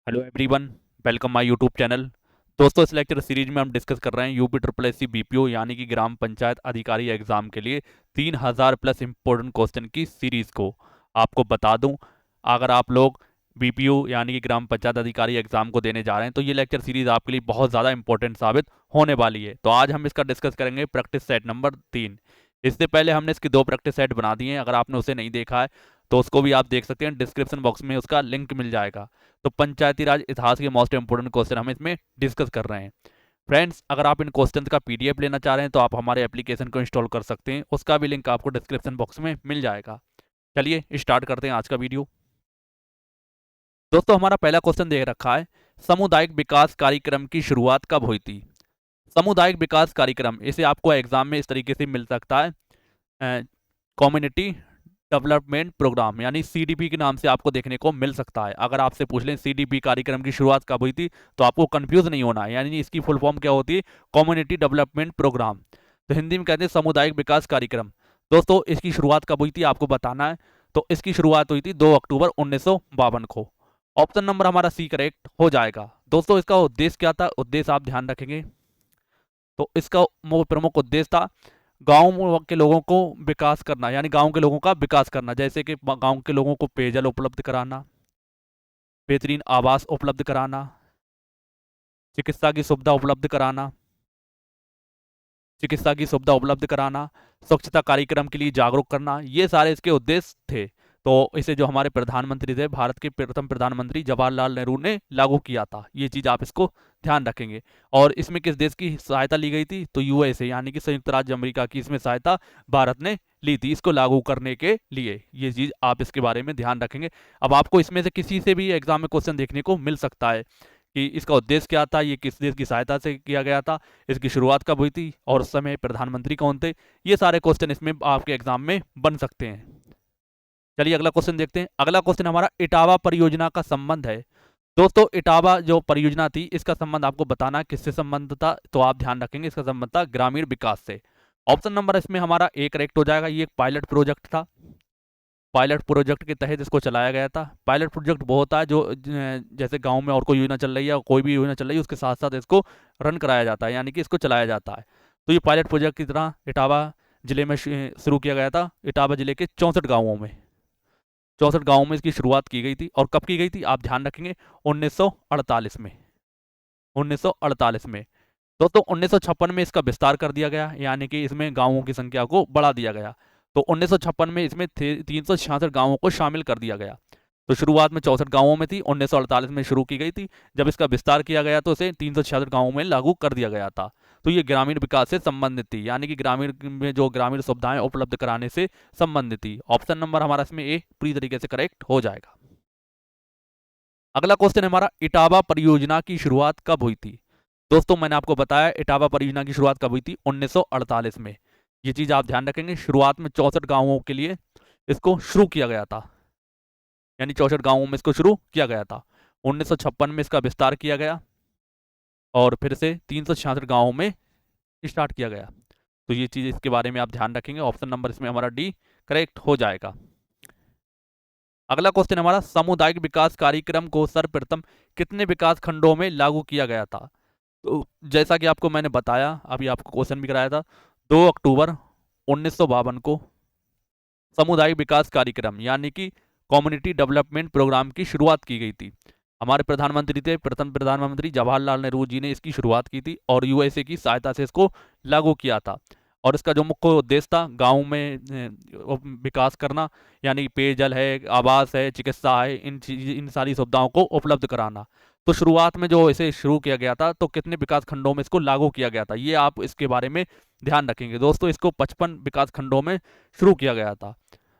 Hello everyone, welcome my YouTube channel. दोस्तों, इस lecture series में हम डिस्कस कर रहे हैं UP triple S C BPO यानी कि ग्राम पंचायत अधिकारी एग्जाम के लिए 3000 प्लस इंपॉर्टेंट क्वेश्चन की सीरीज को। आपको बता दूं, अगर आप लोग बीपीओ यानी कि ग्राम पंचायत अधिकारी एग्जाम को देने जा रहे हैं तो ये लेक्चर सीरीज आपके लिए बहुत ज़्यादा इंपॉर्टेंट साबित होने वाली है। तो आज हम इसका डिस्कस करेंगे प्रैक्टिस सेट नंबर 3। इससे पहले हमने इसकी 2 प्रैक्टिस सेट बना दिए हैं। अगर आपने उसे नहीं देखा है तो उसको भी आप देख सकते हैं, डिस्क्रिप्शन बॉक्स में उसका लिंक मिल जाएगा। तो पंचायती राज इतिहास के मोस्ट इंपोर्टेंट क्वेश्चन हम इसमें डिस्कस कर रहे हैं। फ्रेंड्स, अगर आप इन क्वेश्चन का पीडीएफ लेना चाह रहे हैं तो आप हमारे एप्लीकेशन को इंस्टॉल कर सकते हैं। उसका भी लिंक आपको डिस्क्रिप्शन बॉक्स में मिल जाएगा। चलिए स्टार्ट करते हैं आज का वीडियो। दोस्तों, हमारा पहला क्वेश्चन दे रखा है, सामुदायिक विकास कार्यक्रम की शुरुआत कब हुई थी। सामुदायिक विकास कार्यक्रम, इसे आपको एग्जाम में इस तरीके से मिल सकता है, कम्युनिटी डेवलपमेंट प्रोग्राम यानी सीडीपी के नाम से आपको देखने को मिल सकता है। अगर आपसे पूछ लें सीडीपी कार्यक्रम की शुरुआत कब हुई थी तो आपको कंफ्यूज नहीं होना है, यानी इसकी फुल फॉर्म क्या होती है, कम्युनिटी डेवलपमेंट प्रोग्राम। तो हिंदी में कहते हैं सामुदायिक विकास कार्यक्रम। दोस्तों, इसकी शुरुआत कब हुई थी आपको बताना है। तो इसकी शुरुआत हुई थी 2 अक्टूबर 1952 को। ऑप्शन नंबर हमारा सी करेक्ट हो जाएगा। दोस्तों, इसका उद्देश्य क्या था, उद्देश्य आप ध्यान रखेंगे। तो इसका प्रमुख उद्देश्य था गांव के लोगों को विकास करना, यानी गांव के लोगों का विकास करना, जैसे कि गांव के लोगों को पेयजल उपलब्ध कराना, बेहतरीन आवास उपलब्ध कराना, चिकित्सा की सुविधा उपलब्ध कराना, स्वच्छता कार्यक्रम के लिए जागरूक करना, ये सारे इसके उद्देश्य थे। तो इसे जो हमारे प्रधानमंत्री थे, भारत के प्रथम प्रधानमंत्री जवाहरलाल नेहरू ने लागू किया था। ये चीज़ आप इसको ध्यान रखेंगे। और इसमें किस देश की सहायता ली गई थी, तो यूएसए यानी कि संयुक्त राज्य अमेरिका की इसमें सहायता भारत ने ली थी इसको लागू करने के लिए। ये चीज़ आप इसके बारे में ध्यान रखेंगे। अब आपको इसमें से किसी से भी एग्जाम में क्वेश्चन देखने को मिल सकता है कि इसका उद्देश्य क्या था, ये किस देश की सहायता से किया गया था, इसकी शुरुआत कब हुई थी और उस समय प्रधानमंत्री कौन थे। ये सारे क्वेश्चन इसमें आपके एग्जाम में बन सकते हैं। चलिए अगला क्वेश्चन देखते हैं। अगला क्वेश्चन हमारा इटावा परियोजना का संबंध है। दोस्तों, इटावा जो परियोजना थी इसका संबंध आपको बताना किससे संबंध था, तो आप ध्यान रखेंगे इसका संबंध था ग्रामीण विकास से। ऑप्शन नंबर इसमें हमारा ए करेक्ट हो जाएगा। ये एक पायलट प्रोजेक्ट था। पायलट प्रोजेक्ट के तहत इसको चलाया गया था। पायलट प्रोजेक्ट वो होता है जो जैसे गांव में और कोई योजना चल रही है, कोई भी योजना चल रही है, उसके साथ साथ इसको रन कराया जाता है, यानी कि इसको चलाया जाता है। तो ये पायलट प्रोजेक्ट की तरह इटावा जिले में शुरू किया गया था। इटावा जिले के 64 गांवों में इसकी शुरुआत की गई थी। और कब की गई थी आप ध्यान रखेंगे, 1948 में। 1948 में। दोस्तों, 1956 में इसका विस्तार कर दिया गया, यानी कि इसमें गांवों की संख्या को बढ़ा दिया गया। तो 1956 में इसमें 366 गांवों को शामिल कर दिया गया। तो शुरुआत में 64 गांवों में थी, 1948 में शुरू की गई थी। जब इसका विस्तार किया गया तो इसे 366 गांवों में लागू कर दिया गया था। तो ये ग्रामीण विकास से संबंधित थी, यानी कि ग्रामीण में जो ग्रामीण सुविधाएं उपलब्ध कराने से संबंधित थी। ऑप्शन नंबर हमारा इसमें ए पूरी तरीके से करेक्ट हो जाएगा। अगला क्वेश्चन हमारा, इटावा परियोजना की शुरुआत कब हुई थी। दोस्तों, मैंने आपको बताया इटावा परियोजना की शुरुआत कब हुई थी, 1948 में। ये चीज आप ध्यान रखेंगे। शुरुआत में 64 गांवों के लिए इसको शुरू किया गया था, यानी 64 गांवों में इसको शुरू किया गया था। 1956 में इसका विस्तार किया गया और फिर से 366 गांवों में स्टार्ट किया गया। तो ये चीज इसके बारे में आप ध्यान रखेंगे। ऑप्शन नंबर इसमें हमारा डी करेक्ट हो जाएगा। अगला क्वेश्चन हमारा, सामुदायिक विकास कार्यक्रम को सर्वप्रथम कितने विकास खंडों में लागू किया गया था। तो जैसा कि आपको मैंने बताया, अभी आपको क्वेश्चन भी कराया था, 2 अक्टूबर 1952 को सामुदायिक विकास कार्यक्रम यानी कि कम्युनिटी डेवलपमेंट प्रोग्राम की शुरुआत की गई थी। हमारे प्रधानमंत्री थे प्रथम प्रधानमंत्री जवाहरलाल नेहरू जी ने इसकी शुरुआत की थी और यूएसए की सहायता से इसको लागू किया था। और इसका जो मुख्य उद्देश्य था गांव में विकास करना, यानी पेयजल है, आवास है, चिकित्सा है, इन सारी सुविधाओं को उपलब्ध कराना। तो शुरुआत में जो इसे शुरू किया गया था तो कितने विकास खंडों में इसको लागू किया गया था, ये आप इसके बारे में ध्यान रखेंगे। दोस्तों, इसको 55 विकास खंडों में शुरू किया गया था।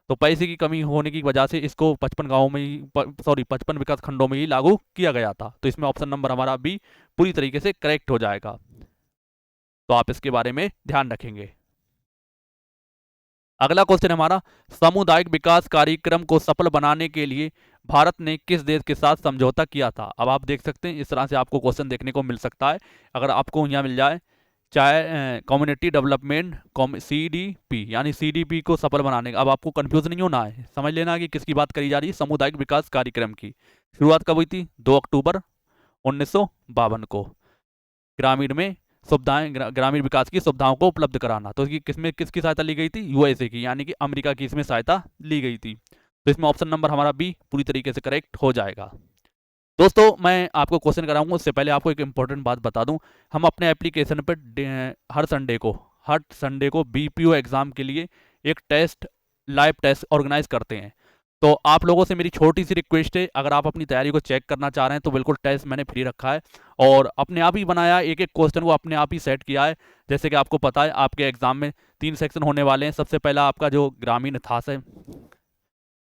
तो पैसे की कमी होने की वजह से इसको 55 गांवों में ही 55 विकास खंडों में ही लागू किया गया था। तो इसमें ऑप्शन नंबर हमारा बी पूरी तरीके से करेक्ट हो जाएगा। तो आप इसके बारे में ध्यान रखेंगे। अगला क्वेश्चन हमारा, सामुदायिक विकास कार्यक्रम को सफल बनाने के लिए भारत ने किस देश के साथ समझौता किया था। अब आप देख सकते हैं इस तरह से आपको क्वेश्चन देखने को मिल सकता है। अगर आपको यहाँ मिल जाए, चाहे कम्युनिटी डेवलपमेंट सीडीपी, यानी सीडीपी को सफल बनाने का, अब आपको कंफ्यूज नहीं होना है, समझ लेना कि किसकी बात करी जा रही है, सामुदायिक विकास कार्यक्रम की। शुरुआत कब हुई थी? 2 अक्टूबर 1952 को। ग्रामीण में सुविधाएं, ग्रामीण विकास की सुविधाओं को उपलब्ध कराना। तो इसकी किसकी सहायता ली गई थी? यूएसए की, यानी कि अमेरिका की इसमें सहायता ली गई थी। तो इसमें ऑप्शन नंबर हमारा बी पूरी तरीके से करेक्ट हो जाएगा। दोस्तों मैं आपको क्वेश्चन कराऊंगा, उससे पहले आपको एक इंपॉर्टेंट बात बता दूं। हम अपने एप्लीकेशन पर हर संडे को बीपीओ एग्जाम के लिए एक टेस्ट, लाइव टेस्ट ऑर्गेनाइज करते हैं। तो आप लोगों से मेरी छोटी सी रिक्वेस्ट है, अगर आप अपनी तैयारी को चेक करना चाह रहे हैं तो बिल्कुल टेस्ट मैंने फ्री रखा है और अपने आप ही बनाया, एक एक क्वेश्चन को अपने आप ही सेट किया है। जैसे कि आपको पता है आपके एग्जाम में 3 सेक्शन होने वाले हैं। सबसे पहला आपका जो ग्रामीण इतिहास है,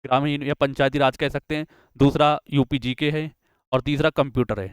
ग्रामीण या पंचायती राज कह सकते हैं, दूसरा यूपी जीके है और तीसरा कंप्यूटर है।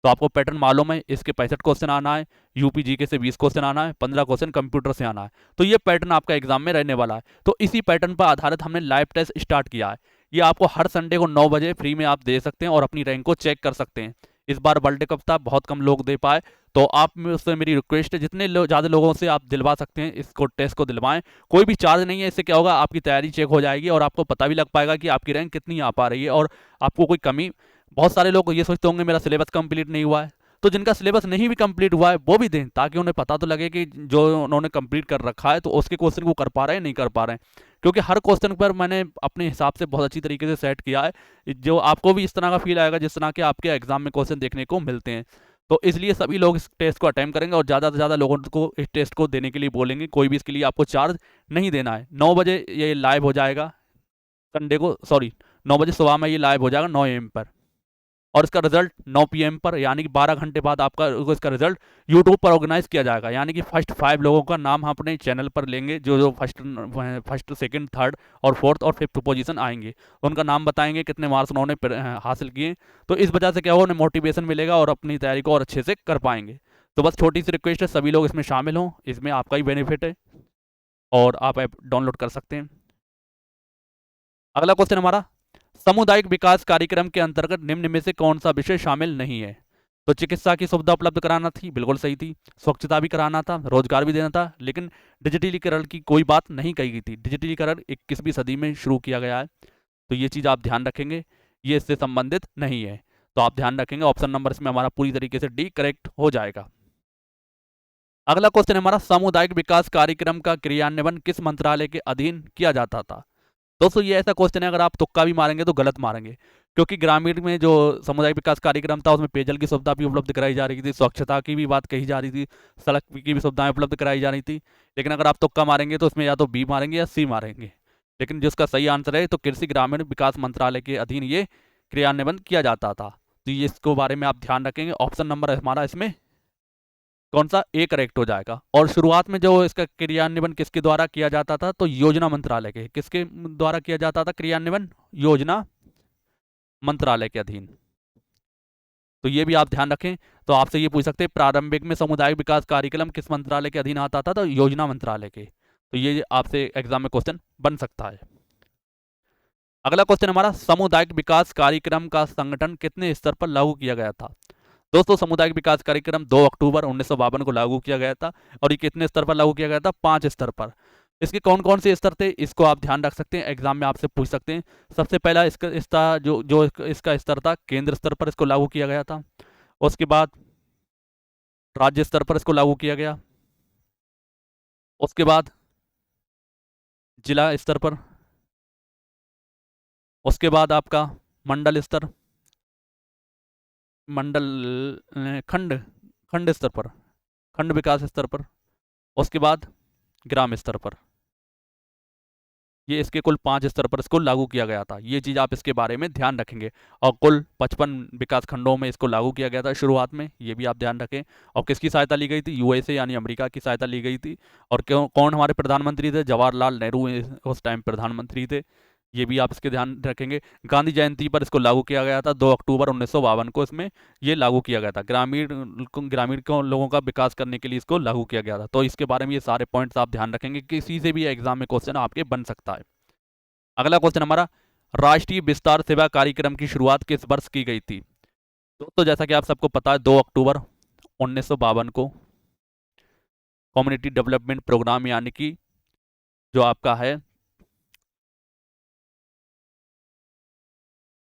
तो आपको पैटर्न मालूम है, इसके 65 क्वेश्चन आना है, यूपी जीके से 20 क्वेश्चन आना है, 15 क्वेश्चन कंप्यूटर से आना है। तो ये पैटर्न आपका एग्जाम में रहने वाला है। तो इसी पैटर्न पर आधारित हमने लाइव टेस्ट स्टार्ट किया है। ये आपको हर संडे को 9 बजे फ्री में आप दे सकते हैं और अपनी रैंक को चेक कर सकते हैं। इस बार वर्ल्ड कप था, बहुत कम लोग दे पाए, तो आप उससे मेरी रिक्वेस्ट है, जितने ज़्यादा लोगों से आप दिलवा सकते हैं इसको, टेस्ट को दिलवाएं। कोई भी चार्ज नहीं है, इससे क्या होगा, आपकी तैयारी चेक हो जाएगी और आपको पता भी लग पाएगा कि आपकी रैंक कितनी आ पा रही है और आपको कोई कमी। बहुत सारे लोग ये सोचते होंगे मेरा सिलेबस कंप्लीट नहीं हुआ है, तो जिनका सिलेबस नहीं भी कंप्लीट हुआ है वो भी दें, ताकि उन्हें पता तो लगे कि जो उन्होंने कंप्लीट कर रखा है तो उसके क्वेश्चन को कर पा रहे हैं नहीं कर पा रहे हैं। क्योंकि हर क्वेश्चन पर मैंने अपने हिसाब से बहुत अच्छी तरीके से सेट किया है, जो आपको भी इस तरह का फील आएगा जिस तरह के आपके एग्जाम में क्वेश्चन देखने को मिलते हैं। तो इसलिए सभी लोग इस टेस्ट को अटेम्प्ट करेंगे और ज़्यादा से ज़्यादा लोगों को इस टेस्ट को देने के लिए बोलेंगे। कोई भी इसके लिए आपको चार्ज नहीं देना है। 9 बजे ये लाइव हो जाएगा संडे को, सॉरी 9 बजे सुबह में ये लाइव हो जाएगा 9 AM पर, और इसका रिजल्ट 9 PM पर, यानी कि 12 घंटे बाद आपका इसका रिजल्ट यूट्यूब पर ऑर्गेनाइज किया जाएगा। यानी कि फर्स्ट 5 लोगों का नाम हम अपने चैनल पर लेंगे, जो जो फर्स्ट सेकंड थर्ड और फोर्थ और फिफ्थ पोजीशन आएंगे, उनका नाम बताएंगे, कितने मार्क्स उन्होंने हासिल किए। तो इस वजह से क्या होगा, उन्हें मोटिवेशन मिलेगा और अपनी तैयारी को और अच्छे से कर पाएंगे। तो बस छोटी सी रिक्वेस्ट है, सभी लोग इसमें शामिल हों, इसमें आपका ही बेनिफिट है और आप ऐप डाउनलोड कर सकते हैं। अगला क्वेश्चन हमारा, सामुदायिक विकास कार्यक्रम के अंतर्गत निम्न में से कौन सा विषय शामिल नहीं है? तो चिकित्सा की सुविधा उपलब्ध कराना थी, बिल्कुल सही थी। स्वच्छता भी कराना था, रोजगार भी देना था, लेकिन डिजिटलीकरण की कोई बात नहीं कही गई थी। डिजिटलीकरण 21वीं सदी में शुरू किया गया है, तो ये चीज़ आप ध्यान रखेंगे, ये इससे संबंधित नहीं है। तो आप ध्यान रखेंगे, ऑप्शन नंबर इसमें हमारा पूरी तरीके से डी करेक्ट हो जाएगा। अगला क्वेश्चन हमारा, सामुदायिक विकास कार्यक्रम का क्रियान्वयन किस मंत्रालय के अधीन किया जाता था? दोस्तों ये ऐसा क्वेश्चन है, अगर आप तुक्का भी मारेंगे तो गलत मारेंगे, क्योंकि ग्रामीण में जो सामुदायिक विकास कार्यक्रम था उसमें पेयजल की सुविधा भी उपलब्ध कराई जा रही थी, स्वच्छता की भी बात कही जा रही थी, सड़क की भी सुविधाएं उपलब्ध कराई जा रही थी। लेकिन अगर आप तुक्का मारेंगे तो उसमें या तो बी मारेंगे या सी मारेंगे, लेकिन जिसका सही आंसर है तो कृषि ग्रामीण विकास मंत्रालय के अधीन ये क्रियान्वयन किया जाता था। तो ये इसको बारे में आप ध्यान रखेंगे। ऑप्शन नंबर हमारा इसमें कौन सा, ए करेक्ट हो जाएगा। और शुरुआत में जो इसका क्रियान्वयन किसके द्वारा किया जाता था, तो योजना मंत्रालय के, किसके द्वारा किया जाता था क्रियान्वयन? योजना मंत्रालय के अधीन। तो ये भी आप ध्यान रखें। तो आपसे ये पूछ सकते हैं, प्रारंभिक में सामुदायिक विकास कार्यक्रम किस मंत्रालय के अधीन आता था? तो योजना मंत्रालय के। तो ये आपसे एग्जाम में क्वेश्चन बन सकता है। अगला क्वेश्चन हमारा, सामुदायिक विकास कार्यक्रम का संगठन कितने स्तर पर लागू किया गया था? दोस्तों सामुदायिक विकास कार्यक्रम 2 अक्टूबर 1952 को लागू किया गया था, और ये कितने स्तर पर लागू किया गया था? 5 स्तर पर। इसके कौन कौन से स्तर थे, इसको आप ध्यान रख सकते हैं, एग्जाम में आपसे पूछ सकते हैं। सबसे पहला इसका इसका स्तर था, केंद्र स्तर पर इसको लागू किया गया था। उसके बाद राज्य स्तर पर इसको लागू किया गया। उसके बाद जिला स्तर पर। उसके बाद आपका मंडल स्तर, मंडल खंड खंड स्तर पर, खंड विकास स्तर पर। उसके बाद ग्राम स्तर पर। ये इसके कुल 5 स्तर पर इसको लागू किया गया था। ये चीज़ आप इसके बारे में ध्यान रखेंगे। और कुल 55 विकास खंडों में इसको लागू किया गया था शुरुआत में, ये भी आप ध्यान रखें। और किसकी सहायता ली गई थी? यूएसए यानी अमेरिका की सहायता ली गई थी। और क्यों, कौन हमारे प्रधानमंत्री थे? जवाहरलाल नेहरू उस टाइम प्रधानमंत्री थे। ये भी आप इसके ध्यान रखेंगे। गांधी जयंती पर इसको लागू किया गया था 2 अक्टूबर 1952 को, इसमें ये लागू किया गया था। ग्रामीण को लोगों का विकास करने के लिए इसको लागू किया गया था। तो इसके बारे में ये सारे पॉइंट्स आप ध्यान रखेंगे, किसी से भी एग्जाम में क्वेश्चन आपके बन सकता है। अगला क्वेश्चन हमारा, राष्ट्रीय विस्तार सेवा कार्यक्रम की शुरुआत किस वर्ष की गई थी? तो जैसा कि आप सबको पता है 2 अक्टूबर 1952 को कम्युनिटी डेवलपमेंट प्रोग्राम, यानी कि जो आपका है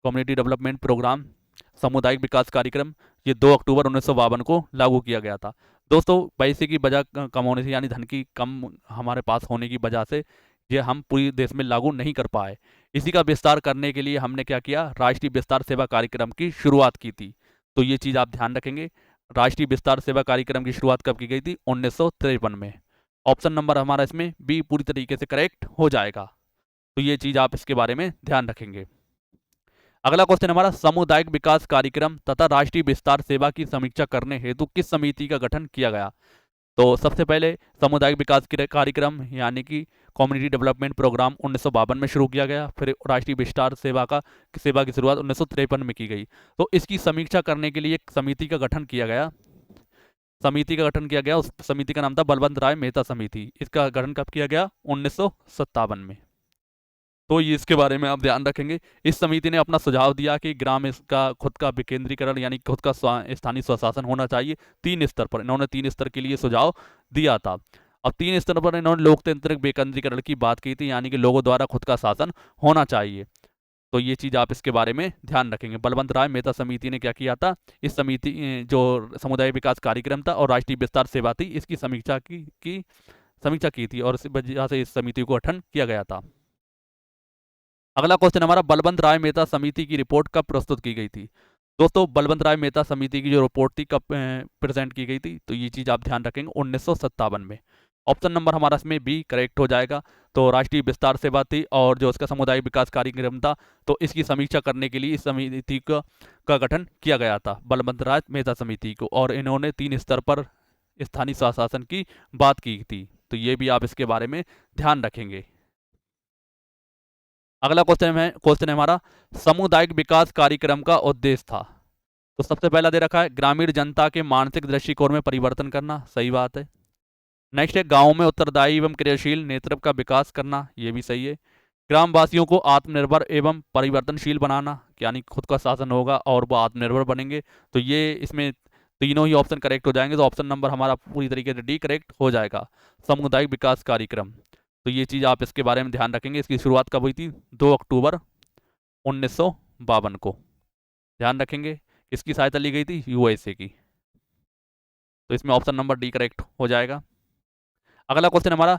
कम्युनिटी डेवलपमेंट प्रोग्राम, सामुदायिक विकास कार्यक्रम, ये 2 अक्टूबर 1952 को लागू किया गया था। दोस्तों पैसे की वजह कम होने से, यानी धन की कम हमारे पास होने की वजह से ये हम पूरी देश में लागू नहीं कर पाए। इसी का विस्तार करने के लिए हमने क्या किया, राष्ट्रीय विस्तार सेवा कार्यक्रम की शुरुआत की थी। तो ये चीज़ आप ध्यान रखेंगे। राष्ट्रीय विस्तार सेवा कार्यक्रम की शुरुआत कब की गई थी? 1953 में। ऑप्शन नंबर हमारा इसमें बी पूरी तरीके से करेक्ट हो जाएगा। तो ये चीज़ आप इसके बारे में ध्यान रखेंगे। अगला क्वेश्चन हमारा, सामुदायिक विकास कार्यक्रम तथा राष्ट्रीय विस्तार सेवा की समीक्षा करने हेतु किस समिति का गठन किया गया? तो सबसे पहले सामुदायिक विकास कार्यक्रम यानी कि कम्युनिटी डेवलपमेंट प्रोग्राम 1952 में शुरू किया गया। फिर राष्ट्रीय विस्तार सेवा की शुरुआत 1953 में की गई। तो इसकी समीक्षा करने के लिए एक समिति का गठन किया गया। उस समिति का नाम था बलवंत राय मेहता समिति। इसका गठन कब किया गया? 1957 में। तो ये इसके बारे में आप ध्यान रखेंगे। इस समिति ने अपना सुझाव दिया कि ग्राम इसका खुद का विकेंद्रीकरण यानी खुद का स्थानीय स्वशासन होना चाहिए 3 स्तर पर। इन्होंने 3 स्तर के लिए सुझाव दिया था। अब 3 स्तर पर इन्होंने लोकतांत्रिक विकेंद्रीकरण की बात की थी, यानी कि लोगों द्वारा खुद का शासन होना चाहिए। तो ये चीज़ आप इसके बारे में ध्यान रखेंगे। बलवंत राय मेहता समिति ने क्या किया था, इस समिति जो समुदाय विकास कार्यक्रम था और राष्ट्रीय विस्तार सेवा थी, इसकी समीक्षा की थी और इस वजह से इस समिति को गठन किया गया था। अगला क्वेश्चन हमारा, बलवंत राय मेहता समिति की रिपोर्ट कब प्रस्तुत की गई थी? दोस्तों बलवंत राय मेहता समिति की जो रिपोर्ट थी कब प्रेजेंट की गई थी? तो ये चीज़ आप ध्यान रखेंगे 1957 में। ऑप्शन नंबर हमारा इसमें बी करेक्ट हो जाएगा। तो राष्ट्रीय विस्तार सेवा थी और जो उसका समुदाय विकास कार्यक्रम था, तो इसकी समीक्षा करने के लिए इस समिति का गठन किया गया था, बलवंत राय मेहता समिति को। और इन्होंने 3 स्तर पर स्थानीय स्वशासन की बात की थी। तो ये भी आप इसके बारे में ध्यान रखेंगे। अगला क्वेश्चन है हमारा, सामुदायिक विकास कार्यक्रम का उद्देश्य था। तो सबसे पहला दे रखा है ग्रामीण जनता के मानसिक दृष्टिकोण में परिवर्तन करना, सही बात है। नेक्स्ट है गांव में उत्तरदायी एवं क्रियाशील नेतृत्व का विकास करना, ये भी सही है। ग्रामवासियों को आत्मनिर्भर एवं परिवर्तनशील बनाना, यानी खुद का शासन होगा और वो आत्मनिर्भर बनेंगे। तो ये इसमें तीनों ही ऑप्शन करेक्ट हो जाएंगे। तो ऑप्शन नंबर हमारा पूरी तरीके से डी करेक्ट हो जाएगा, सामुदायिक विकास कार्यक्रम। तो ये चीज़ आप इसके बारे में ध्यान रखेंगे। इसकी शुरुआत कब हुई थी? 2 अक्टूबर 1952 को। ध्यान रखेंगे। किसकी सहायता ली गई थी? यूएसए की। तो इसमें ऑप्शन नंबर डी करेक्ट हो जाएगा। अगला क्वेश्चन हमारा,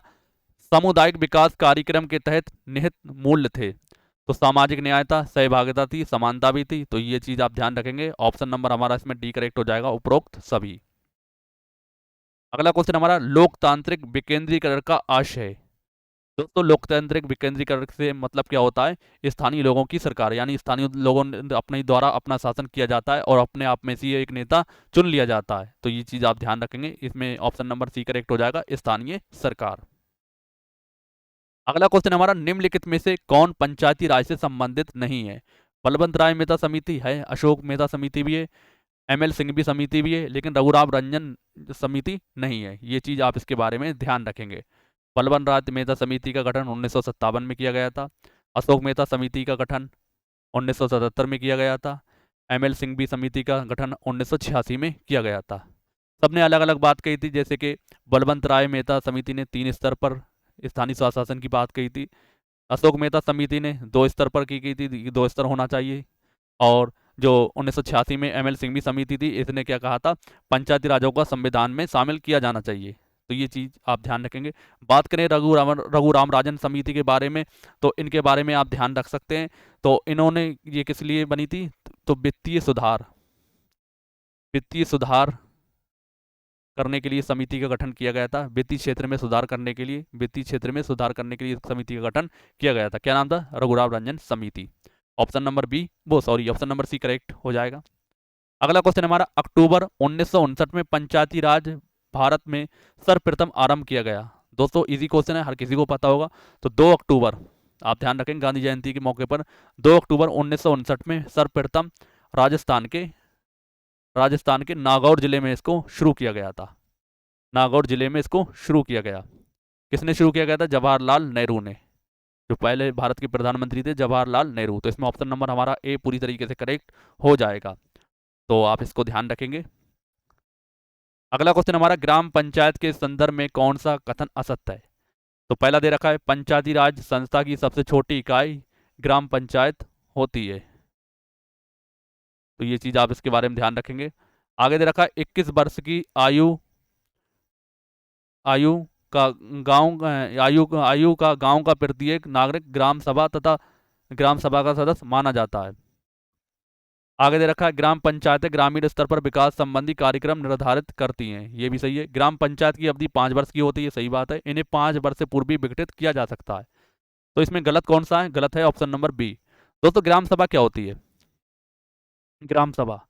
सामुदायिक विकास कार्यक्रम के तहत निहित मूल्य थे। तो सामाजिक न्याय था, सहभागिता थी, समानता भी थी। तो ये चीज़ आप ध्यान रखेंगे। ऑप्शन नंबर हमारा इसमें डी करेक्ट हो जाएगा, उपरोक्त सभी। अगला क्वेश्चन हमारा, लोकतांत्रिक विकेंद्रीकरण का आशय। दोस्तों लोकतांत्रिक विकेंद्रीकरण से मतलब क्या होता है? स्थानीय लोगों की सरकार, यानी स्थानीय लोगों अपने द्वारा अपना शासन किया जाता है और अपने आप में से एक नेता चुन लिया जाता है। तो ये चीज़ आप ध्यान रखेंगे। इसमें ऑप्शन नंबर सी करेक्ट हो जाएगा, स्थानीय सरकार। अगला क्वेश्चन हमारा, निम्नलिखित में से कौन पंचायती राज से संबंधित नहीं है? बलवंत राय मेहता समिति है, अशोक मेहता समिति भी है, एमएल सिंघवी समिति भी है, लेकिन रघुराम रंजन समिति नहीं है। ये चीज़ आप इसके बारे में ध्यान रखेंगे। बलवंत राय मेहता समिति का गठन 1957 में किया गया था। अशोक मेहता समिति का गठन 1977 में किया गया था। एमएल सिंघवी समिति का गठन 1986 में किया गया था। सबने अलग अलग बात कही थी, जैसे कि बलवंत राय मेहता समिति ने 3 स्तर पर स्थानीय स्वशासन की बात कही थी। अशोक मेहता समिति ने 2 स्तर पर की थी, 2 स्तर होना चाहिए। और जो 1986 में एमएल सिंघवी समिति थी, इसने क्या कहा था? पंचायती राजों का संविधान में शामिल किया जाना चाहिए। तो ये चीज़ आप ध्यान रखेंगे। बात करें रघुराम राजन समिति के बारे में, तो इनके बारे में आप ध्यान रख सकते हैं। तो इन्होंने ये किस लिए बनी थी? तो वित्तीय सुधार करने के लिए समिति का गठन किया गया था। वित्तीय क्षेत्र में सुधार करने के लिए समिति का गठन किया गया था। क्या नाम था? रघुराम रंजन समिति। ऑप्शन नंबर सी करेक्ट हो जाएगा। अगला क्वेश्चन हमारा, अक्टूबर 1959 में पंचायती राज भारत में सर्वप्रथम आरंभ किया गया। दोस्तों इजी क्वेश्चन है, हर किसी को पता होगा। तो 2 अक्टूबर, आप ध्यान रखें, गांधी जयंती के मौके पर 2 अक्टूबर 1959 में सर्वप्रथम राजस्थान के नागौर जिले में इसको शुरू किया गया था। किसने शुरू किया गया था? जवाहरलाल नेहरू ने, जो पहले भारत के प्रधानमंत्री थे, जवाहरलाल नेहरू। तो इसमें ऑप्शन नंबर हमारा ए पूरी तरीके से करेक्ट हो जाएगा। तो आप इसको ध्यान रखेंगे। अगला क्वेश्चन हमारा, ग्राम पंचायत के संदर्भ में कौन सा कथन असत्य है? तो पहला दे रखा है, पंचायती राज संस्था की सबसे छोटी इकाई ग्राम पंचायत होती है। तो ये चीज़ आप इसके बारे में ध्यान रखेंगे। आगे दे रखा है 21 वर्ष की आयु आयु का आयु का गांव का प्रत्येक नागरिक ग्राम सभा तथा ग्राम सभा का सदस्य माना जाता है। आगे दे रखा है ग्राम पंचायतें ग्रामीण स्तर पर विकास संबंधी कार्यक्रम निर्धारित करती हैं। ये भी सही है। ग्राम पंचायत की अवधि 5 वर्ष की होती है, सही बात है। इन्हें 5 वर्ष से पूर्व भी विघटित किया जा सकता है। तो इसमें गलत कौन सा है? गलत है ऑप्शन नंबर बी। दोस्तों ग्राम सभा क्या होती है? ग्राम सभा,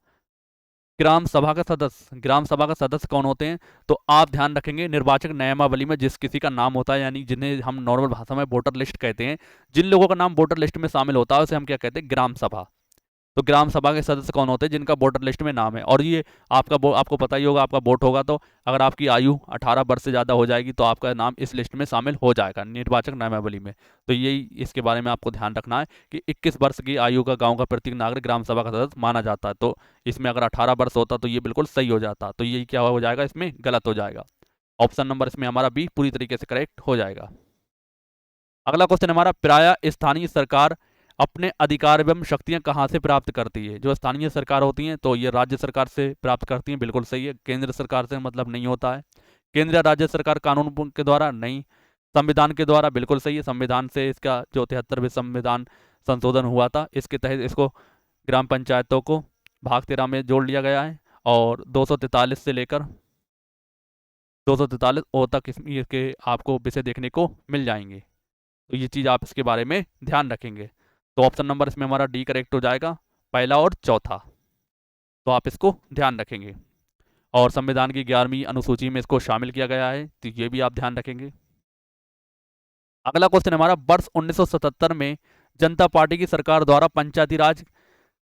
ग्राम सभा का सदस्य कौन होते हैं? तो आप ध्यान रखेंगे निर्वाचक नियमावली में जिस किसी का नाम होता है, यानी जिन्हें हम नॉर्मल भाषा में वोटर लिस्ट कहते हैं, जिन लोगों का नाम वोटर लिस्ट में शामिल होता है उसे हम क्या कहते हैं? ग्राम सभा। तो ग्राम सभा के सदस्य कौन होते हैं? जिनका वोटर लिस्ट में नाम है। और ये आपको पता ही होगा, आपका वोट होगा तो अगर आपकी आयु 18 वर्ष से ज़्यादा हो जाएगी तो आपका नाम इस लिस्ट में शामिल हो जाएगा निर्वाचक नामावली में। तो यही इसके बारे में आपको ध्यान रखना है कि 21 वर्ष की आयु का गांव का प्रत्येक नागरिक ग्राम सभा का सदस्य माना जाता है। तो इसमें अगर 18 वर्ष होता तो ये बिल्कुल सही हो जाता। तो यही क्या हो जाएगा? इसमें गलत हो जाएगा। ऑप्शन नंबर इसमें हमारा बी पूरी तरीके से करेक्ट हो जाएगा। अगला क्वेश्चन हमारा, प्रायः स्थानीय सरकार अपने अधिकार एवं शक्तियां कहां से प्राप्त करती है? जो स्थानीय सरकार होती हैं तो ये राज्य सरकार से प्राप्त करती हैं, बिल्कुल सही है। केंद्र सरकार से मतलब नहीं होता है। केंद्र या राज्य सरकार कानून के द्वारा नहीं, संविधान के द्वारा, बिल्कुल सही है। संविधान से इसका जो 73वें संविधान संशोधन हुआ था इसके तहत इसको ग्राम पंचायतों को भाग 13 में जोड़ लिया गया है और 243 से लेकर 243 ओ तक इसके आपको विषय देखने को मिल जाएंगे। तो ये चीज़ आप इसके बारे में ध्यान रखेंगे। तो ऑप्शन नंबर इसमें हमारा डी करेक्ट हो जाएगा, पहला और चौथा। तो आप इसको ध्यान रखेंगे। और संविधान की 11वीं अनुसूची में इसको शामिल किया गया है, तो ये भी आप ध्यान रखेंगे। अगला क्वेश्चन हमारा, वर्ष 1977 में जनता पार्टी की सरकार द्वारा पंचायती राज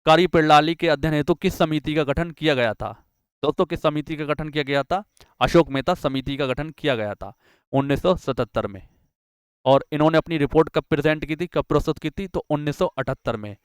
कार्य प्रणाली के अध्ययन हेतु किस समिति का गठन किया गया था? दोस्तों किस समिति का गठन किया गया था? अशोक मेहता समिति का गठन किया गया था 1977 में। और इन्होंने अपनी रिपोर्ट कब प्रेजेंट की थी, कब प्रस्तुत की थी? तो 1978 में।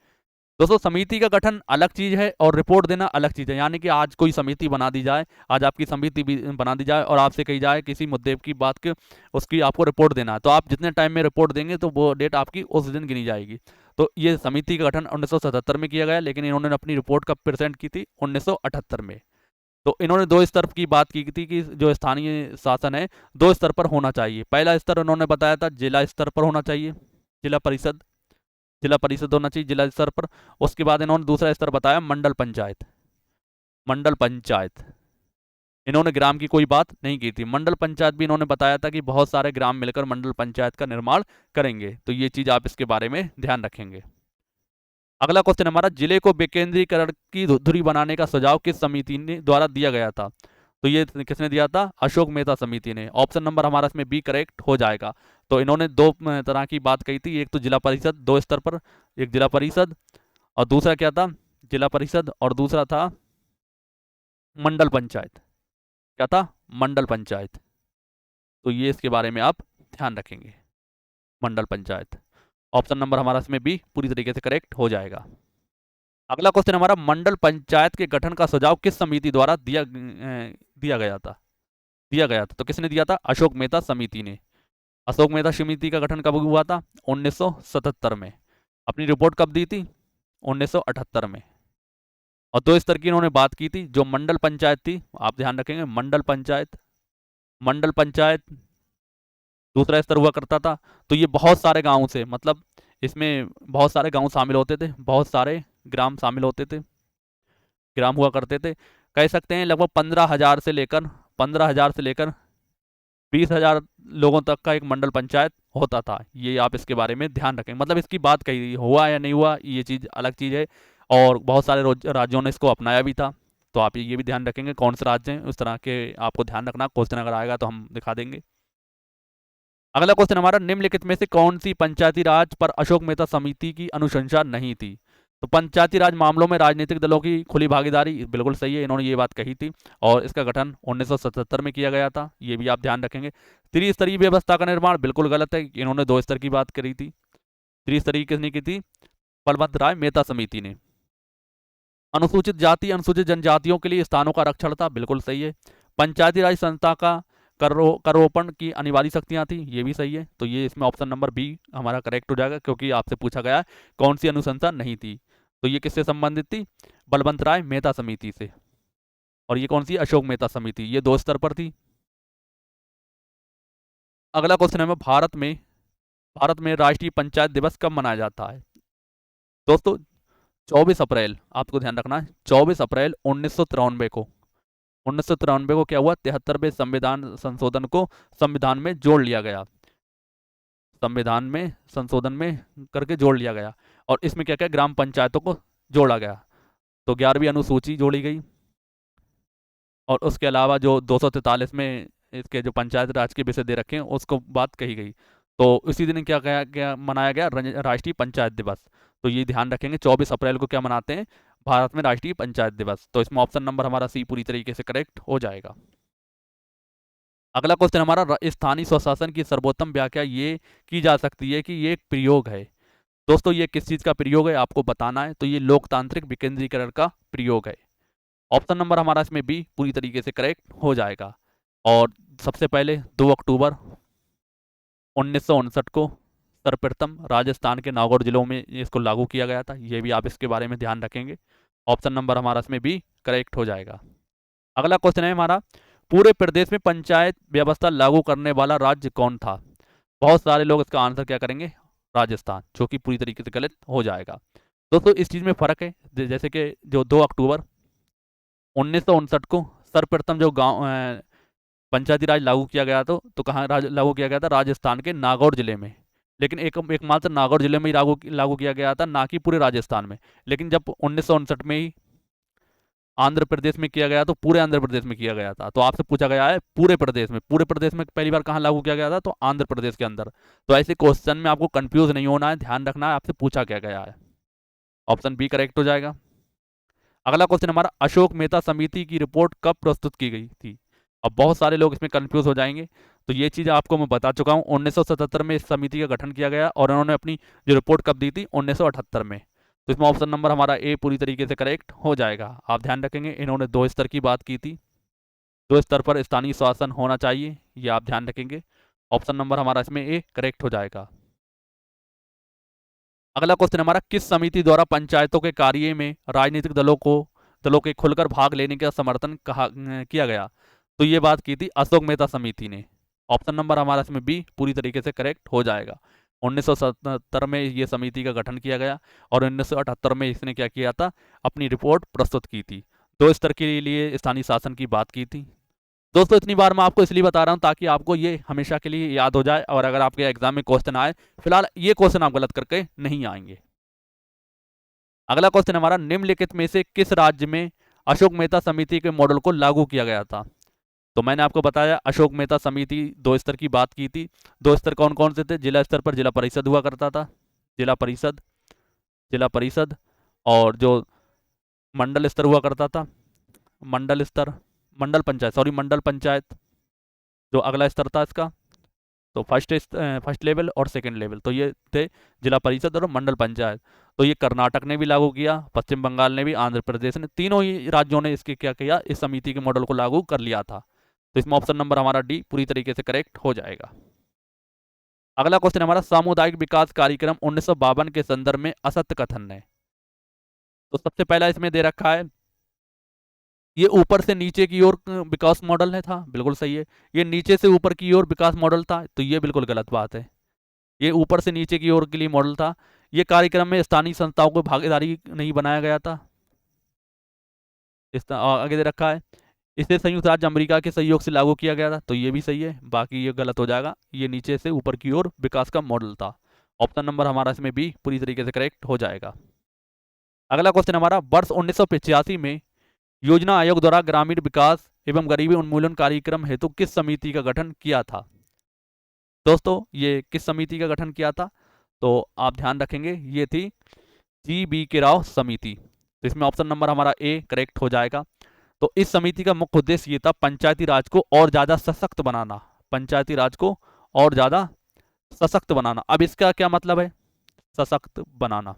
दोस्तों समिति का गठन अलग चीज है और रिपोर्ट देना अलग चीज है। यानी कि आज कोई समिति बना दी जाए, आज आपकी समिति भी बना दी जाए और आपसे कही जाए किसी मुद्दे की बात के उसकी आपको रिपोर्ट देना है, तो आप जितने टाइम में रिपोर्ट देंगे तो वो डेट आपकी उस दिन गिनी जाएगी। तो ये समिति का गठन 1977 में किया गया, लेकिन इन्होंने अपनी रिपोर्ट कब प्रेजेंट की थी? 1978 में। तो इन्होंने 2 स्तर की बात की थी कि जो स्थानीय शासन है 2 स्तर पर होना चाहिए। पहला स्तर उन्होंने बताया था जिला स्तर पर होना चाहिए, जिला परिषद होना चाहिए जिला स्तर पर। उसके बाद इन्होंने दूसरा स्तर बताया मंडल पंचायत। मंडल पंचायत इन्होंने ग्राम की कोई बात नहीं की थी। मंडल पंचायत भी इन्होंने बताया था कि बहुत सारे ग्राम मिलकर मंडल पंचायत का निर्माण करेंगे। तो ये चीज आप इसके बारे में ध्यान रखेंगे। अगला क्वेश्चन हमारा, जिले को विकेंद्रीकरण की धुरी बनाने का सुझाव किस समिति ने द्वारा दिया गया था? तो ये किसने दिया था? अशोक मेहता समिति ने। ऑप्शन नंबर हमारा इसमें बी करेक्ट हो जाएगा। तो इन्होंने 2 तरह की बात कही थी, एक तो जिला परिषद 2 स्तर पर, एक जिला परिषद और दूसरा क्या था? जिला परिषद और दूसरा था मंडल पंचायत। क्या था? मंडल पंचायत। तो ये इसके बारे में आप ध्यान रखेंगे, मंडल पंचायत। ऑप्शन नंबर हमारा इसमें बी पूरी तरीके से करेक्ट हो जाएगा। अगला क्वेश्चन हमारा, मंडल पंचायत के गठन का सुझाव किस समिति द्वारा दिया गया था? तो किसने दिया था? अशोक मेहता समिति ने। अशोक मेहता समिति का गठन कब हुआ था? 1977 में। अपनी रिपोर्ट कब दी थी? 1978 में। और 2 स्तर की इन्होंने बात की थी। जो मंडल पंचायत थी, आप ध्यान रखेंगे, मंडल पंचायत दूसरा स्तर हुआ करता था। तो ये बहुत सारे गाँव से, मतलब इसमें बहुत सारे गांव शामिल होते थे, बहुत सारे ग्राम शामिल होते थे, ग्राम हुआ करते थे। कह सकते हैं लगभग 15,000 से लेकर 20,000 लोगों तक का एक मंडल पंचायत होता था। ये आप इसके बारे में ध्यान रखें। मतलब इसकी बात कही, हुआ या नहीं हुआ ये चीज़ अलग चीज़ है, और बहुत सारे राज्यों ने इसको अपनाया भी था। तो आप ये भी ध्यान रखेंगे कौन से राज्य हैं, उस तरह के आपको ध्यान रखना। क्वेश्चन अगर आएगा तो हम दिखा देंगे। अगला क्वेश्चन हमारा, निम्नलिखित में से कौन सी पंचायती राज पर अशोक मेहता समिति की अनुशंसा नहीं थी? तो पंचायती राज मामलों में राजनीतिक दलों की खुली भागीदारी, बिल्कुल सही है, इन्होंने ये बात कही थी। और इसका गठन 1977 में किया गया था, ये भी आप ध्यान रखेंगे। त्रिस्तरीय व्यवस्था का निर्माण, बिल्कुल गलत है, इन्होंने 2 स्तर की बात करी थी। त्रिस्तरीय किसने की थी? बलवंत राय मेहता समिति ने। अनुसूचित जाति अनुसूचित जनजातियों के लिए स्थानों का आरक्षण था, बिल्कुल सही है। पंचायती राज संस्था का करोपण की अनिवार्य शक्तियां थी, ये भी सही है। तो ये इसमें ऑप्शन नंबर बी हमारा करेक्ट हो जाएगा, क्योंकि आपसे पूछा गया कौन सी अनुशंसा नहीं थी। तो ये किससे संबंधित थी? बलवंत राय मेहता समिति से। और ये कौन सी? अशोक मेहता समिति। ये 2 स्तर पर थी। अगला क्वेश्चन है भारत में राष्ट्रीय पंचायत दिवस कब मनाया जाता है? दोस्तों 24 अप्रैल, आपको ध्यान रखना है, 24 अप्रैल 1993 को। 1993 को क्या हुआ? 73वें संविधान संशोधन को संविधान में जोड़ लिया गया। संविधान में संशोधन में करके जोड़ लिया गया। और इसमें क्या क्या? ग्राम पंचायतों को जोड़ा गया। तो 11वीं अनुसूची जोड़ी गई। और उसके अलावा जो 243 में इसके जो पंचायत राज के विषय दे रखे हैं उसको बात कही गई। तो इसी दिन क्या मनाया गया? राष्ट्रीय पंचायत दिवस। तो ये ध्यान रखेंगे, 24 अप्रैल को क्या मनाते हैं? भारत में राष्ट्रीय पंचायत दिवस। तो इसमें ऑप्शन नंबर हमारा सी पूरी तरीके से करेक्ट हो जाएगा। अगला क्वेश्चन हमारा, स्थानीय स्वशासन की सर्वोत्तम व्याख्या ये की जा सकती है कि ये एक प्रयोग है। दोस्तों ये किस चीज का प्रयोग है आपको बताना है। तो ये लोकतांत्रिक विकेंद्रीकरण का प्रयोग है। ऑप्शन नंबर हमारा इसमें बी पूरी तरीके से करेक्ट हो जाएगा। और सबसे पहले 2 अक्टूबर 1959 को सर्वप्रथम राजस्थान के नागौर जिलों में इसको लागू किया गया था। ये भी आप इसके बारे में ध्यान रखेंगे। ऑप्शन नंबर हमारा इसमें बी करेक्ट हो जाएगा। अगला क्वेश्चन है हमारा, पूरे प्रदेश में पंचायत व्यवस्था लागू करने वाला राज्य कौन था? बहुत सारे लोग इसका आंसर क्या करेंगे? राजस्थान, जो कि पूरी तरीके से गलत हो जाएगा। दोस्तों इस चीज में फर्क है, जैसे कि जो 2 अक्टूबर 1959 को सर्वप्रथम जो गांव पंचायती राज लागू किया गया तो कहाँ लागू किया गया था? राजस्थान के नागौर जिले में। लेकिन एकमात्र नागौर जिले में ही लागू किया गया था, ना कि पूरे राजस्थान में। लेकिन जब 1959 में ही आंध्र प्रदेश में किया गया तो पूरे आंध्र प्रदेश में किया गया था। तो आपसे पूछा गया है पूरे प्रदेश में पहली बार कहाँ लागू किया गया था? तो आंध्र प्रदेश के अंदर। तो ऐसे क्वेश्चन में आपको कंफ्यूज नहीं होना है, ध्यान रखना है आपसे पूछा क्या गया है। ऑप्शन बी करेक्ट हो जाएगा। अगला क्वेश्चन हमारा, अशोक मेहता समिति की रिपोर्ट कब प्रस्तुत की गई थी? अब बहुत सारे लोग इसमें कंफ्यूज हो जाएंगे। तो ये चीज़ आपको मैं बता चुका हूँ, 1977 में इस समिति का गठन किया गया और उन्होंने अपनी जो रिपोर्ट कब दी थी? 1978 में। तो इसमें ऑप्शन नंबर हमारा ए पूरी तरीके से करेक्ट हो जाएगा। आप ध्यान रखेंगे इन्होंने 2 स्तर की बात की थी, 2 स्तर पर स्थानीय शासन होना चाहिए, ये आप ध्यान रखेंगे। ऑप्शन नंबर हमारा इसमें ए करेक्ट हो जाएगा। अगला क्वेश्चन हमारा, किस समिति द्वारा पंचायतों के कार्य में राजनीतिक दलों के खुलकर भाग लेने का समर्थन किया गया? तो ये बात की थी अशोक मेहता समिति ने। ऑप्शन नंबर हमारा इसमें बी पूरी तरीके से करेक्ट हो जाएगा। 1977 में ये समिति का गठन किया गया और 1978 में इसने क्या किया था? अपनी रिपोर्ट प्रस्तुत की थी। 2 स्तर के लिए स्थानीय शासन की बात की थी। दोस्तों इतनी बार मैं आपको इसलिए बता रहा हूं ताकि आपको ये हमेशा के लिए याद हो जाए और अगर आपके एग्जाम में क्वेश्चन आए, फिलहाल ये क्वेश्चन आप गलत करके नहीं आएंगे। अगला क्वेश्चन हमारा, निम्नलिखित में से किस राज्य में अशोक मेहता समिति के मॉडल को लागू किया गया था? तो मैंने आपको बताया अशोक मेहता समिति 2 स्तर की बात की थी। 2 स्तर कौन कौन से थे? जिला स्तर पर जिला परिषद हुआ करता था, जिला परिषद और जो मंडल स्तर हुआ करता था, मंडल पंचायत जो अगला स्तर था इसका। तो फर्स्ट लेवल और सेकंड लेवल तो ये थे जिला परिषद और मंडल पंचायत। तो ये कर्नाटक ने भी लागू किया, पश्चिम बंगाल ने भी, आंध्र प्रदेश ने, तीनों ही राज्यों ने इसके क्या किया? इस समिति के मॉडल को लागू कर लिया था। तो इसमें ऑप्शन नंबर हमारा डी पूरी तरीके से करेक्ट हो जाएगा। अगला क्वेश्चन हमारा, सामुदायिक विकास कार्यक्रम 1952 के संदर्भ में असत्य कथन है। तो सबसे पहला इसमें दे रखा है ये ऊपर से नीचे की ओर विकास मॉडल है था, बिल्कुल सही है। ये नीचे से ऊपर की ओर विकास मॉडल था, तो ये बिल्कुल गलत बात है। ये ऊपर से नीचे की ओर के लिए मॉडल था। ये कार्यक्रम में स्थानीय संस्थाओं को भागीदारी नहीं बनाया गया था। आगे दे रखा है इसे संयुक्त राज्य अमेरिका के सहयोग से लागू किया गया था, तो ये भी सही है, बाकी ये गलत हो जाएगा। ये नीचे से ऊपर की ओर विकास का मॉडल था। ऑप्शन नंबर हमारा इसमें बी पूरी तरीके से करेक्ट हो जाएगा। अगला क्वेश्चन हमारा, वर्ष 1985 में योजना आयोग द्वारा ग्रामीण विकास एवं गरीबी उन्मूलन कार्यक्रम हेतु किस समिति का गठन किया था? दोस्तों ये किस समिति का गठन किया था? तो आप ध्यान रखेंगे ये थी GBK राव समिति। तो इसमें ऑप्शन नंबर हमारा ए करेक्ट हो जाएगा। तो इस समिति का मुख्य उद्देश्य ये था पंचायती राज को और ज्यादा सशक्त बनाना, पंचायती राज को और ज्यादा सशक्त बनाना। अब इसका क्या मतलब है सशक्त बनाना?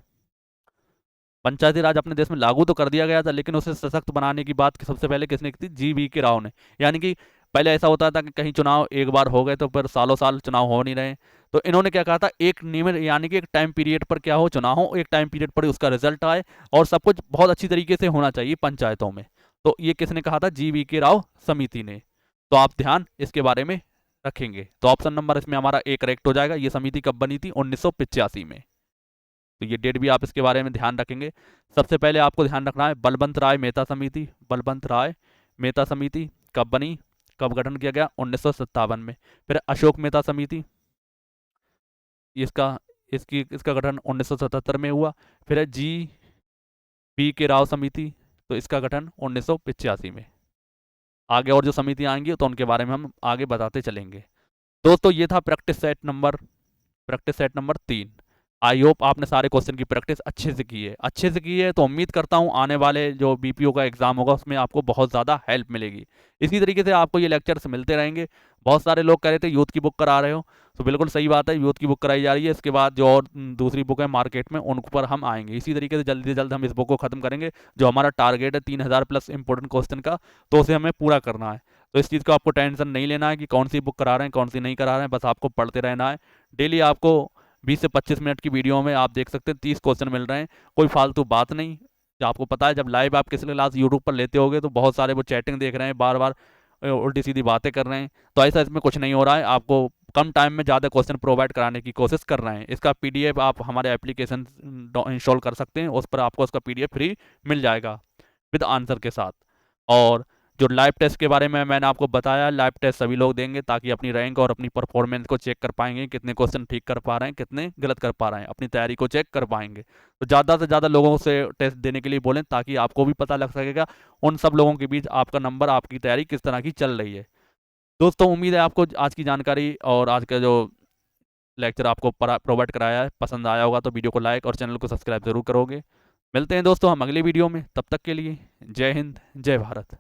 पंचायती राज अपने देश में लागू तो कर दिया गया था, लेकिन उसे सशक्त बनाने की बात सबसे पहले किसने की थी? GBK राव ने। यानी कि पहले ऐसा होता था कि कहीं चुनाव एक बार हो गए तो फिर सालों साल चुनाव हो नहीं रहे। तो इन्होंने क्या कहा था, एक नियमित यानी कि एक टाइम पीरियड पर क्या हो, चुनाव हो, एक टाइम पीरियड पर उसका रिजल्ट आए और सब कुछ बहुत अच्छी तरीके से होना चाहिए पंचायतों में। तो ये किसने कहा था, GV.K. राव समिति ने। तो आप ध्यान इसके बारे में रखेंगे। तो ऑप्शन नंबर इसमें हमारा ए करेक्ट हो जाएगा। ये समिति कब बनी थी, 1985 में। तो ये डेट भी आप इसके बारे में ध्यान रखेंगे। सबसे पहले आपको ध्यान रखना है बलवंत राय मेहता समिति। बलवंत राय मेहता समिति कब बनी, कब गठन किया गया, 1957 में। फिर अशोक मेहता समिति, इसका इसका गठन 1977 में हुआ। फिर है GV.K. राव समिति, तो इसका गठन 1985 में। आगे और जो समिति आएंगी तो उनके बारे में हम आगे बताते चलेंगे। दोस्तों ये था practice set number 3। I hope आपने सारे क्वेश्चन की प्रैक्टिस अच्छे से की है। तो उम्मीद करता हूँ आने वाले जो BPO का एग्जाम होगा उसमें आपको बहुत ज़्यादा हेल्प मिलेगी। इसी तरीके से आपको ये लेक्चर्स मिलते रहेंगे। बहुत सारे लोग कह रहे थे यूथ की बुक करा रहे हो, तो बिल्कुल सही बात है, यूथ की बुक कराई जा रही है। इसके बाद जो और दूसरी बुक है मार्केट में उन पर हम आएंगे। इसी तरीके से जल्दी से जल्द हम इस बुक को खत्म करेंगे। जो हमारा टारगेट है 3000 प्लस इंपॉर्टेंट क्वेश्चन का, तो उसे हमें पूरा करना है। तो इस चीज़ का आपको टेंशन नहीं लेना है कि कौन सी बुक करा रहे हैं कौन सी नहीं करा रहे हैं, बस आपको पढ़ते रहना है। डेली आपको 20 से 25 मिनट की वीडियो में आप देख सकते हैं 30 क्वेश्चन मिल रहे हैं। कोई फालतू बात नहीं। जो आपको पता है जब लाइव आप किसी क्लास यूट्यूब पर लेते होगे तो बहुत सारे वो चैटिंग देख रहे हैं, बार बार उल्टी सीधी बातें कर रहे हैं। तो ऐसा इसमें कुछ नहीं हो रहा है। आपको कम टाइम में ज़्यादा क्वेश्चन प्रोवाइड कराने की कोशिश कर रहे हैं। इसका PDF आप हमारे एप्लीकेशन इंस्टॉल कर सकते हैं, उस पर आपको उसका PDF फ्री मिल जाएगा विद आंसर के साथ। और जो लाइव टेस्ट के बारे में मैंने आपको बताया, लाइव टेस्ट सभी लोग देंगे ताकि अपनी रैंक और अपनी परफॉर्मेंस को चेक कर पाएंगे, कितने क्वेश्चन ठीक कर पा रहे हैं कितने गलत कर पा रहे हैं, अपनी तैयारी को चेक कर पाएंगे। तो ज़्यादा से ज़्यादा लोगों से टेस्ट देने के लिए बोलें ताकि आपको भी पता लग सकेगा उन सब लोगों के बीच आपका नंबर, आपकी तैयारी किस तरह की चल रही है। दोस्तों उम्मीद है आपको आज की जानकारी और आज का जो लेक्चर आपको प्रोवाइड कराया है पसंद आया होगा। तो वीडियो को लाइक और चैनल को सब्सक्राइब जरूर करोगे। मिलते हैं दोस्तों हम अगली वीडियो में, तब तक के लिए जय हिंद जय भारत।